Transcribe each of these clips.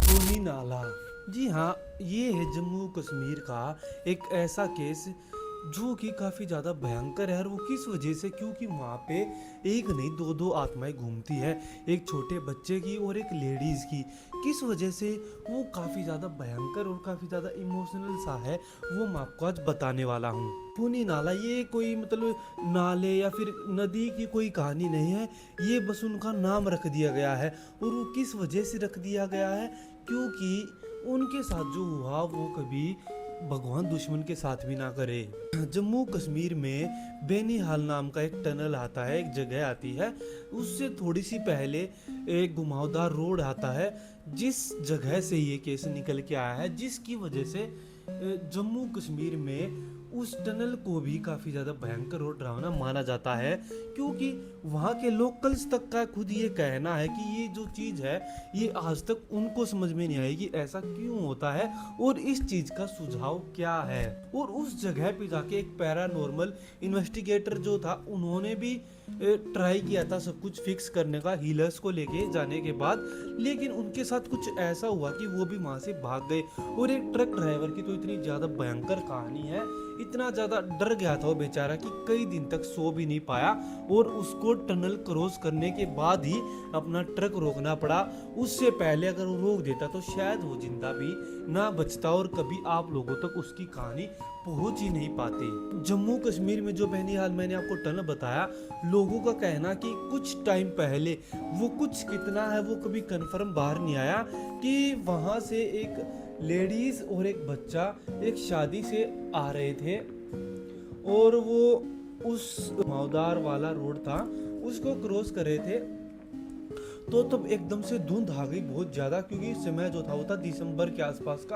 खूनी नाला। जी हाँ, ये है जम्मू कश्मीर का एक ऐसा केस जो कि काफ़ी ज़्यादा भयंकर है। और वो किस वजह से, क्योंकि वहाँ पे एक नहीं दो दो आत्माएं घूमती है, एक छोटे बच्चे की और एक लेडीज़ की। किस वजह से वो काफ़ी ज़्यादा भयंकर और काफ़ी ज़्यादा इमोशनल सा है, वो मैं आपको आज बताने वाला हूँ। खूनी नाला ये कोई मतलब नाले या फिर नदी की कोई कहानी नहीं है, ये बस उनका नाम रख दिया गया है। और वो किस वजह से रख दिया गया है, क्योंकि उनके साथ जो हुआ वो कभी भगवान दुश्मन के साथ भी ना करे। जम्मू कश्मीर में बेनीहाल नाम का एक टनल आता है, एक जगह आती है, उससे थोड़ी सी पहले एक घुमावदार रोड आता है, जिस जगह से ये केस निकल के आया है, जिसकी वजह से जम्मू कश्मीर में उस टनल को भी काफ़ी ज़्यादा भयंकर और डरावना माना जाता है। क्योंकि वहाँ के लोकल्स तक का खुद ये कहना है कि ये जो चीज़ है ये आज तक उनको समझ में नहीं आई कि ऐसा क्यों होता है और इस चीज़ का सुझाव क्या है। और उस जगह पे जाके एक पैरानॉर्मल इन्वेस्टिगेटर जो था, उन्होंने भी ट्राई किया था सब कुछ फिक्स करने का हीलर्स को लेके जाने के बाद, लेकिन उनके साथ कुछ ऐसा हुआ कि वो भी वहाँ से भाग गए। और एक ट्रक ड्राइवर की तो इतनी ज़्यादा भयंकर कहानी है, इतना ज़्यादा डर गया था वो बेचारा कि कई दिन तक सो भी नहीं पाया, और उसको टनल क्रॉस करने के बाद ही अपना ट्रक रोकना पड़ा। उससे पहले अगर वो रोक देता तो शायद वो जिंदा भी ना बचता और कभी आप लोगों तक उसकी कहानी पहुंच ही नहीं पाती। जम्मू कश्मीर में जो बहनीहाल मैंने आपको टनल बताया, लोगों का कहना कि कुछ टाइम पहले, वो कुछ कितना है वो कभी कंफर्म बाहर नहीं आया, कि वहां से एक लेडीज और एक बच्चा एक शादी से आ रहे थे, और वो उस घुमावदार वाला रोड था उसको क्रॉस कर रहे थे। तो तब एकदम से धुंध आ गई बहुत ज़्यादा, क्योंकि समय जो था वो था दिसंबर के आसपास का,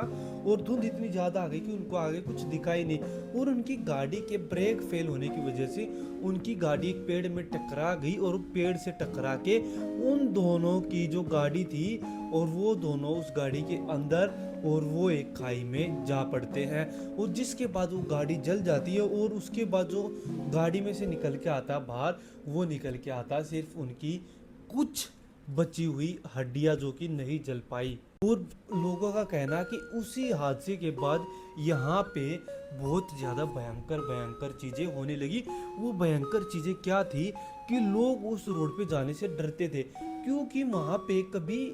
और धुंध इतनी ज़्यादा आ गई कि उनको आगे कुछ दिखाई नहीं। और उनकी गाड़ी के ब्रेक फेल होने की वजह से उनकी गाड़ी एक पेड़ में टकरा गई, और पेड़ से टकरा के उन दोनों की जो गाड़ी थी, और वो दोनों उस गाड़ी के अंदर, और वो एक खाई में जा पड़ते हैं। और जिसके बाद वो गाड़ी जल जाती है, और उसके बाद जो गाड़ी में से निकल के आता बाहर, वो निकल के आता सिर्फ उनकी कुछ बची हुई हड्डियां, जो कि नहीं जल पाई। और लोगों का कहना कि उसी हादसे के बाद यहाँ पे बहुत ज़्यादा भयंकर भयंकर चीज़ें होने लगी। वो भयंकर चीज़ें क्या थी कि लोग उस रोड पे जाने से डरते थे, क्योंकि वहाँ पे कभी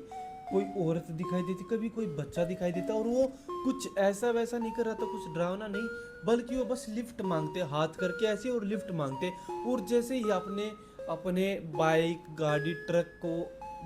कोई औरत दिखाई देती, कभी कोई बच्चा दिखाई देता, और वो कुछ ऐसा वैसा नहीं कर रहा था, कुछ डरावना नहीं, बल्कि वो बस लिफ्ट मांगते हाथ करके ऐसे, और लिफ्ट मांगते। और जैसे ही आपने अपने बाइक, गाड़ी, ट्रक को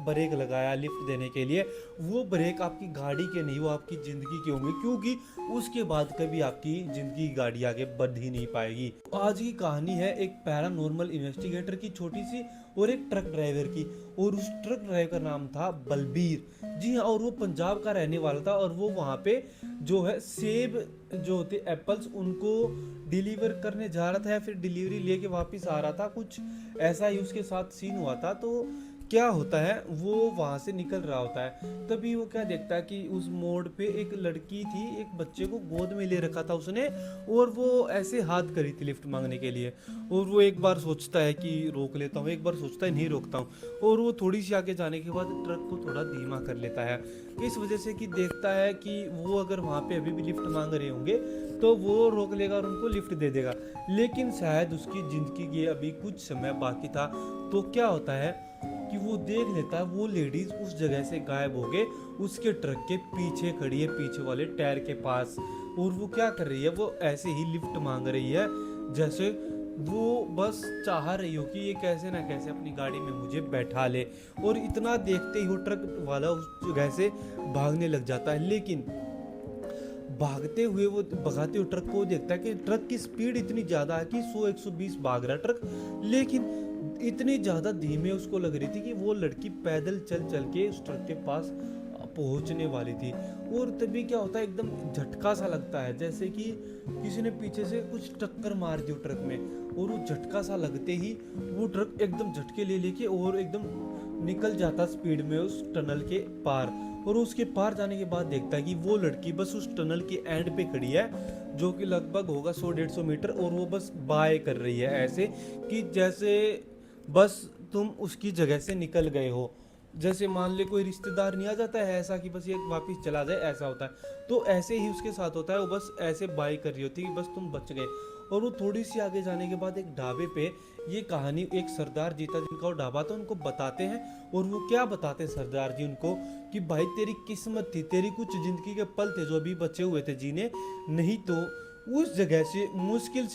ब्रेक लगाया लिफ्ट देने के लिए, वो ब्रेक आपकी गाड़ी के नहीं, वो आपकी ज़िंदगी के होंगे, क्योंकि उसके बाद कभी आपकी ज़िंदगी की गाड़ी आगे बढ़ ही नहीं पाएगी। आज की कहानी है एक पैरानॉर्मल इन्वेस्टिगेटर की छोटी सी, और एक ट्रक ड्राइवर की। और उस ट्रक ड्राइवर का नाम था बलबीर। जी हाँ, और वो पंजाब का रहने वाला था, और वो वहाँ पे जो है सेब जो होते एप्पल्स, उनको डिलीवर करने जा रहा था, या फिर डिलीवरी लेके वापस आ रहा था, कुछ ऐसा ही उसके साथ सीन हुआ था। तो क्या होता है, वो वहां से निकल रहा होता है, तभी वो क्या देखता है कि उस मोड़ पे एक लड़की थी, एक बच्चे को गोद में ले रखा था उसने, और वो ऐसे हाथ करी थी लिफ्ट मांगने के लिए। और वो एक बार सोचता है कि रोक लेता हूँ, एक बार सोचता है नहीं रोकता हूँ, और वो थोड़ी सी आगे जाने के बाद ट्रक को थोड़ा धीमा कर लेता है, इस वजह से कि देखता है कि वो अगर वहाँ पे अभी भी लिफ्ट मांग रहे होंगे तो वो रोक लेगा और उनको लिफ्ट दे देगा। लेकिन शायद उसकी जिंदगी के अभी कुछ समय बाकी था। तो क्या होता है कि वो देख लेता है वो लेडीज उस जगह से गायब हो गए, उसके ट्रक के पीछे खड़ी है, पीछे वाले टायर के पास। और वो क्या कर रही है, वो ऐसे ही लिफ्ट मांग रही है, जैसे वो बस चाह रही हो कि ये कैसे ना कैसे अपनी गाड़ी में मुझे बैठा ले। और इतना देखते ही वो ट्रक वाला उस जगह से भागने लग जाता है। लेकिन भागते हुए वो भगाते हुए ट्रक को देखता है कि ट्रक की स्पीड इतनी ज़्यादा है कि 100-120 भाग रहा ट्रक, लेकिन इतनी ज़्यादा धीमे उसको लग रही थी कि वो लड़की पैदल चल चल के उस ट्रक के पास पहुंचने वाली थी। और तभी क्या होता है, एकदम झटका सा लगता है, जैसे कि किसी ने पीछे से कुछ टक्कर मार दी ट्रक में। और वो झटका सा लगते ही वो ट्रक एकदम झटके ले लेके और एकदम निकल जाता स्पीड में उस टनल के पार। और उसके पार जाने के बाद देखता है कि वो लड़की बस उस टनल के एंड पे खड़ी है, जो कि लगभग होगा 100-150 मीटर, और वो बस बाय कर रही है, ऐसे कि जैसे बस तुम उसकी जगह से निकल गए हो। जैसे मान ले कोई रिश्तेदार नहीं आ जाता है ऐसा कि बस ये वापस चला जाए, ऐसा होता है। तो ऐसे ही उसके साथ होता है, वो बस ऐसे बाय कर रही होती है कि बस तुम बच गए। और वो थोड़ी सी आगे जाने के बाद एक ढाबे पे ये कहानी एक सरदार जी था जिनका वो ढाबा था, उनको बताते हैं। और वो क्या बताते हैं सरदार जी उनको, कि भाई तेरी किस्मत थी, तेरी कुछ जिंदगी के पल थे जो अभी बचे हुए थे जीने, नहीं तो उस जगह से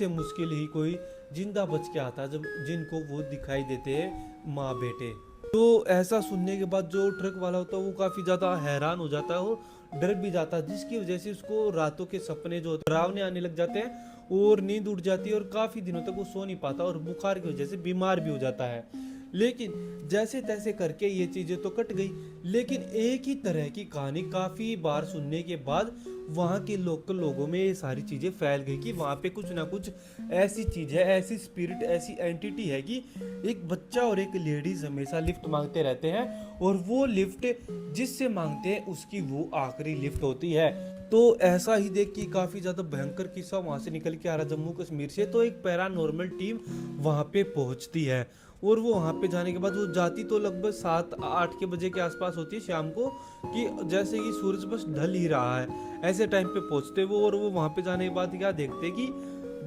मुश्किल ही कोई जिंदा बच के आता जब जिनको वो दिखाई देते हैं माँ बेटे। तो ऐसा सुनने के बाद जो ट्रक वाला होता है वो काफ़ी ज़्यादा हैरान हो जाता है और डर भी जाता है, जिसकी वजह से उसको रातों के सपने जो डरावने आने लग जाते हैं और नींद उड़ जाती है और काफ़ी दिनों तक वो सो नहीं पाता और बुखार की वजह से बीमार भी हो जाता है। लेकिन जैसे तैसे करके ये चीज़ें तो कट गई, लेकिन एक ही तरह की कहानी काफ़ी बार सुनने के बाद वहाँ के लोकल लोगों में ये सारी चीज़ें फैल गई कि वहाँ पे कुछ ना कुछ ऐसी चीज़ है, ऐसी स्पिरिट, ऐसी एंटिटी है कि एक बच्चा और एक लेडीज हमेशा लिफ्ट मांगते रहते हैं और वो लिफ्ट जिससे मांगते हैं उसकी वो आखिरी लिफ्ट होती है। तो ऐसा ही देख के काफ़ी ज़्यादा भयंकर किस्सा वहाँ से निकल के आ रहा जम्मू कश्मीर से, तो एक पैरानॉर्मल टीम वहाँ पे पहुँचती है। और वो वहाँ पे जाने के बाद वो जाती तो लगभग 7-8 के बजे के आसपास होती है शाम को, कि जैसे कि सूरज बस ढल ही रहा है ऐसे टाइम पे पहुँचते वो। और वो वहाँ पे जाने के बाद क्या देखते कि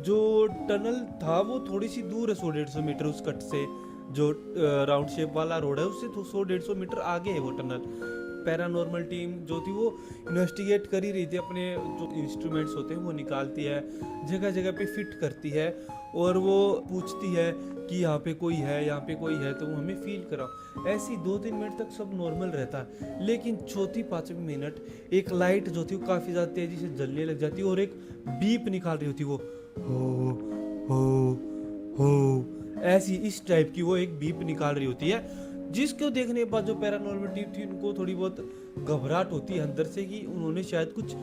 जो टनल था वो थोड़ी सी दूर है, 100-150 मीटर उस कट से। जो राउंड शेप वाला रोड है उससे तो 100-150 मीटर आगे है वो टनल। पैरानॉर्मल टीम जो थी वो इन्वेस्टिगेट कर ही रही थी, अपने जो इंस्ट्रूमेंट्स होते हैं वो निकालती है, जगह जगह पे फिट करती है और वो पूछती है कि यहाँ पे कोई है, यहाँ पे कोई है तो वो हमें फील कराओ। ऐसी 2-3 मिनट तक सब नॉर्मल रहता है, लेकिन चौथी पांचवी मिनट एक लाइट जो थी वो काफ़ी ज़्यादा तेज़ी से जलने लग जाती है और एक बीप निकाल रही होती वो, हो हो हो, ऐसी इस टाइप की वो एक बीप निकाल रही होती है। जिसको देखने के बाद जो पैरानॉर्मल टीम थी उनको थोड़ी बहुत घबराहट होती है अंदर से कि उन्होंने शायद कुछ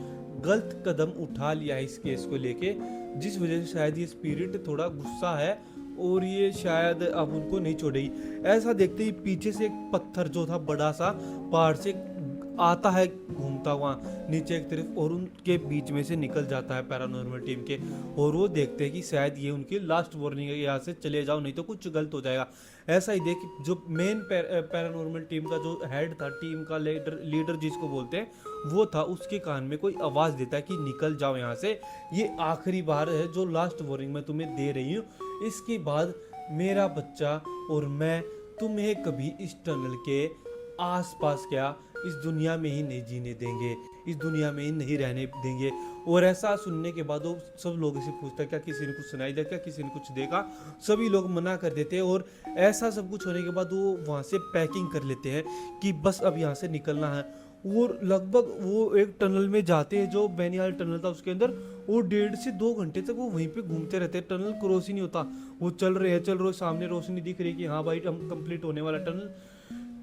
गलत कदम उठा लिया है इस केस को लेके, जिस वजह से शायद ये स्पिरिट थोड़ा गुस्सा है और ये शायद अब उनको नहीं छोड़ेगी। ऐसा देखते ही पीछे से एक पत्थर जो था बड़ा सा पहाड़ से आता है घूमता हुआ नीचे एक तरफ और उनके बीच में से निकल जाता है पैरानॉर्मल टीम के। और वो देखते हैं कि शायद ये उनकी लास्ट वार्निंग है, यहाँ से चले जाओ नहीं तो कुछ गलत हो जाएगा। ऐसा ही देख जो मेन पैरानॉर्मल टीम का जो हेड था, टीम का लीडर जिसको बोलते हैं वो था, उसके कान में कोई आवाज़ देता है कि निकल जाओ यहाँ से, ये आखिरी बार है जो लास्ट वार्निंग मैं तुम्हें दे रही हूँ, इसके बाद मेरा बच्चा और मैं तुम्हें कभी इस टनल के आसपास क्या इस दुनिया में ही नहीं जीने देंगे, इस दुनिया में ही नहीं रहने देंगे। और ऐसा सुनने के बाद वो सब लोगों से पूछता क्या किसी ने कुछ सुनाई दिया, क्या किसी ने कुछ देखा, सभी लोग मना कर देते हैं। और ऐसा सब कुछ होने के बाद वो वहाँ से पैकिंग कर लेते हैं कि बस अब यहाँ से निकलना है। और लगभग वो एक टनल में जाते हैं जो बैनिहाल टनल था उसके अंदर, वो 1.5 से 2 घंटे तक वो वहीं पे घूमते रहते हैं, टनल क्रॉस ही नहीं होता। वो चल रहे सामने रोशनी दिख रही है कि हाँ भाई हम कंप्लीट होने वाला टनल,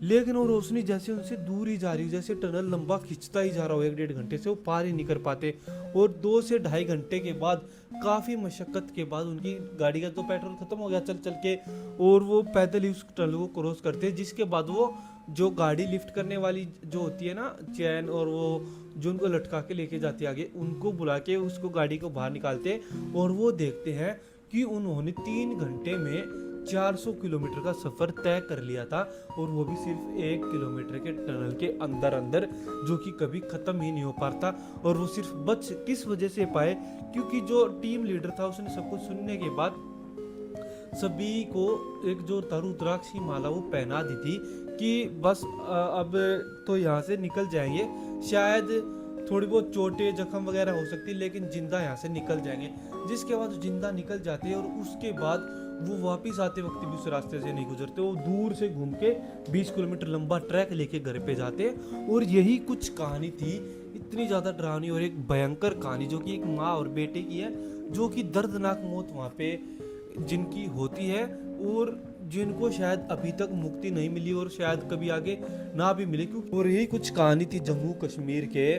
लेकिन वो रोशनी जैसे उनसे दूर ही जा रही है, जैसे टनल लंबा खिंचता ही जा रहा हो, 1-1.5 घंटे से वो पार ही नहीं कर पाते। और 2 से ढाई घंटे के बाद काफ़ी मशक्क़त के बाद उनकी गाड़ी का तो पेट्रोल ख़त्म हो गया चल चल के, और वो पैदल ही उस टनल को क्रॉस करते हैं। जिसके बाद वो जो गाड़ी लिफ्ट करने वाली जो होती है ना चैन, और वो जो उनको लटका के लेके जाती है आगे, उनको बुला के उसको गाड़ी को बाहर निकालते हैं और वो देखते हैं कि उन्होंने 3 घंटे में 400 किलोमीटर का सफ़र तय कर लिया था, और वो भी सिर्फ 1 किलोमीटर के टनल के अंदर अंदर, जो कि कभी ख़त्म ही नहीं हो पाता। और वो सिर्फ बच किस वजह से पाए, क्योंकि जो टीम लीडर था उसने सब कुछ सुनने के बाद सभी को एक जो रुद्राक्ष की माला वो पहना दी थी कि बस अब तो यहाँ से निकल जाएंगे, शायद थोड़ी बहुत चोटें जख्म वगैरह हो सकती, लेकिन जिंदा यहाँ से निकल जाएंगे। जिसके बाद जिंदा निकल जाते हैं और उसके बाद वो वापस आते वक्त भी उस रास्ते से नहीं गुजरते, वो दूर से घूम के 20 किलोमीटर लंबा ट्रैक लेके घर पे जाते। और यही कुछ कहानी थी, इतनी ज़्यादा डरावनी और एक भयंकर कहानी, जो कि एक माँ और बेटे की है, जो कि दर्दनाक मौत वहाँ पे जिनकी होती है और जिनको शायद अभी तक मुक्ति नहीं मिली और शायद कभी आगे ना भी मिले। क्योंकि और यही कुछ कहानी थी जम्मू कश्मीर के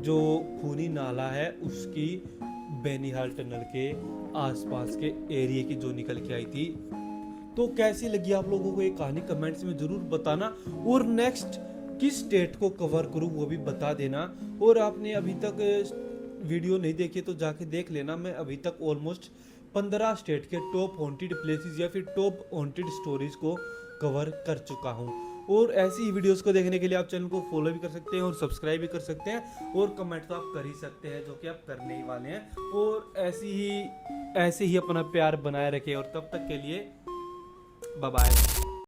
जो खूनी नाला है उसकी, बैनिहाल टनल के आसपास के एरिया की जो निकल के आई थी। तो कैसी लगी आप लोगों को ये कहानी कमेंट्स में ज़रूर बताना, और नेक्स्ट किस स्टेट को कवर करूँ वो भी बता देना। और आपने अभी तक वीडियो नहीं देखी तो जाके देख लेना, मैं अभी तक ऑलमोस्ट 15 स्टेट के टॉप हॉन्टेड प्लेसेस या फिर टॉप हॉन्टेड स्टोरीज को कवर कर चुका हूँ। और ऐसी ही वीडियोस को देखने के लिए आप चैनल को फॉलो भी कर सकते हैं और सब्सक्राइब भी कर सकते हैं, और कमेंट तो आप कर ही सकते हैं, जो कि आप करने ही वाले हैं। और ऐसे ही अपना प्यार बनाए रखें, और तब तक के लिए बाय बाय।